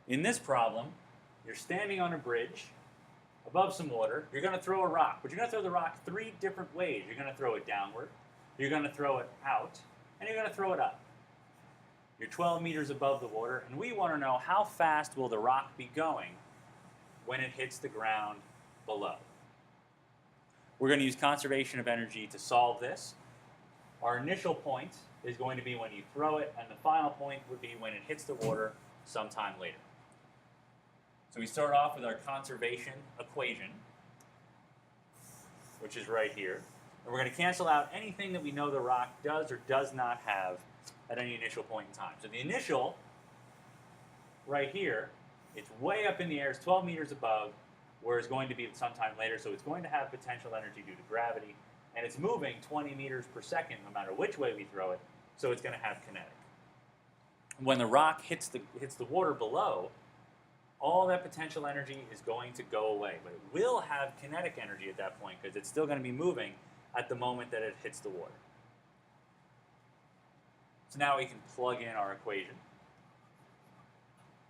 In this problem, you're standing on a bridge above some water. You're going to throw a rock, but you're going to throw the rock three different ways. You're going to throw it downward, you're going to throw it out, and you're going to throw it up. You're 12 meters above the water, and we want to know how fast will the rock be going when it hits the ground below. We're going to use conservation of energy to solve this. Our initial point is going to be when you throw it, and the final point would be when it hits the water sometime later. So we start off with our conservation equation, which is right here. And we're going to cancel out anything that we know the rock does or does not have at any initial point in time. So the initial, right here, it's way up in the air, it's 12 meters above, where it's going to be sometime later, so it's going to have potential energy due to gravity, and it's moving 20 meters per second no matter which way we throw it, so it's going to have kinetic. When the rock hits the water below, all that potential energy is going to go away, but it will have kinetic energy at that point because it's still going to be moving at the moment that it hits the water. So now we can plug in our equation.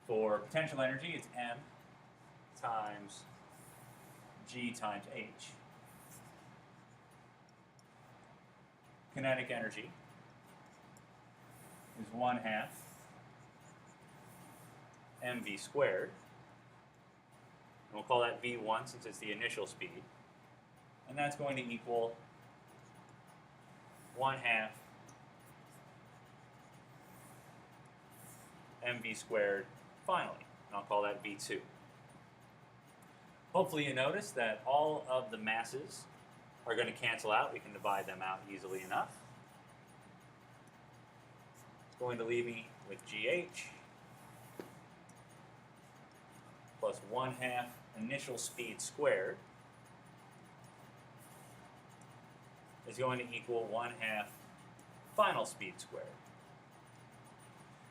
For potential energy, it's m times g times h. Kinetic energy is 1/2 mv squared. And we'll call that v1 since it's the initial speed. And that's going to equal 1/2 mv squared finally. And I'll call that v2. Hopefully you notice that all of the masses are going to cancel out. We can divide them out easily enough. It's going to leave me with GH plus 1/2 initial speed squared is going to equal 1/2 final speed squared.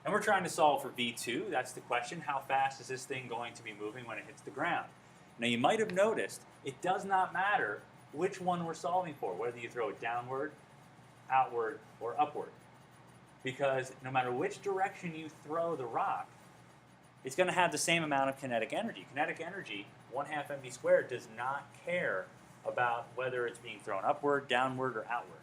And we're trying to solve for V2. That's the question. How fast is this thing going to be moving when it hits the ground? Now you might have noticed it does not matter which one we're solving for, whether you throw it downward, outward, or upward. Because no matter which direction you throw the rock, it's going to have the same amount of kinetic energy. Kinetic energy, 1/2 mv squared, does not care about whether it's being thrown upward, downward, or outward.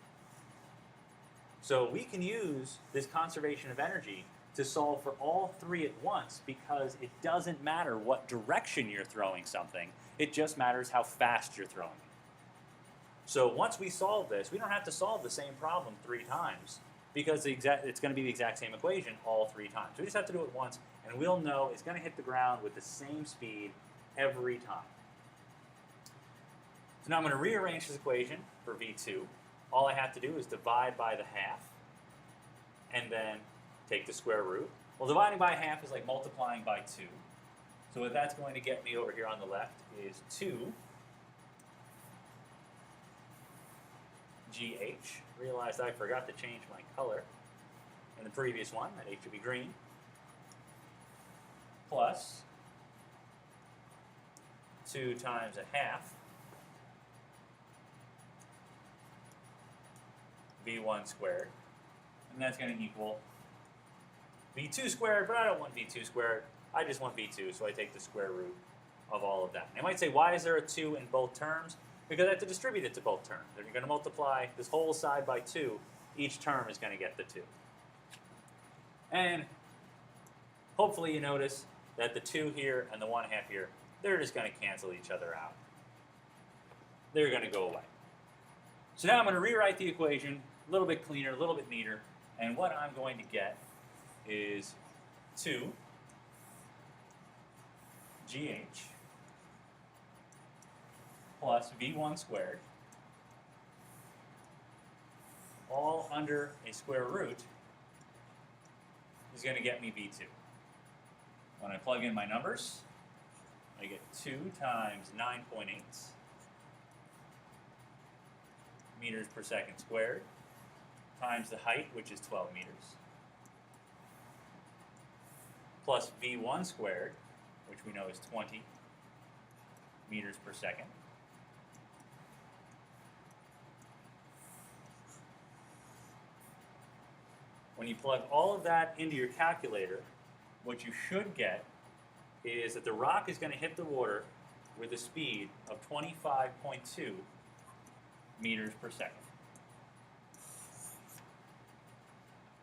So we can use this conservation of energy to solve for all three at once because it doesn't matter what direction you're throwing something, it just matters how fast you're throwing it. So once we solve this, we don't have to solve the same problem 3 times because it's going to be the exact same equation all 3 times. We just have to do it once, and we'll know it's going to hit the ground with the same speed every time. So now I'm going to rearrange this equation for V2. All I have to do is divide by the half, and then take the square root. Well, dividing by half is like multiplying by 2. So what that's going to get me over here on the left is 2 GH. Realized I forgot to change my color in the previous one. That H should be green. Plus 2 times 1/2 V1 squared. And that's going to equal V2 squared, but I don't want V2 squared. I just want V2, so I take the square root of all of that. And you might say, why is there a 2 in both terms? Because I have to distribute it to both terms. If you're going to multiply this whole side by 2, each term is going to get the 2. And hopefully you notice that the 2 here and the 1/2 here, they're just going to cancel each other out. They're going to go away. So now I'm going to rewrite the equation a little bit cleaner, a little bit neater, and what I'm going to get is 2 GH plus V1 squared, all under a square root, is going to get me V2. When I plug in my numbers, I get 2 times 9.8 meters per second squared times the height, which is 12 meters, plus V1 squared, which we know is 20 meters per second, when you plug all of that into your calculator, what you should get is that the rock is going to hit the water with a speed of 25.2 meters per second.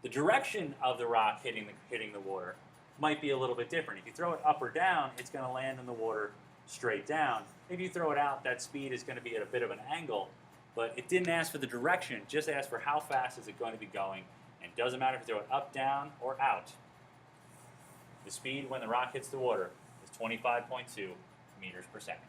The direction of the rock hitting the water might be a little bit different. If you throw it up or down, it's going to land in the water straight down. If you throw it out, that speed is going to be at a bit of an angle, but it didn't ask for the direction, just asked for how fast is it going to be going, and it doesn't matter if you throw it up, down, or out. The speed when the rock hits the water is 25.2 meters per second.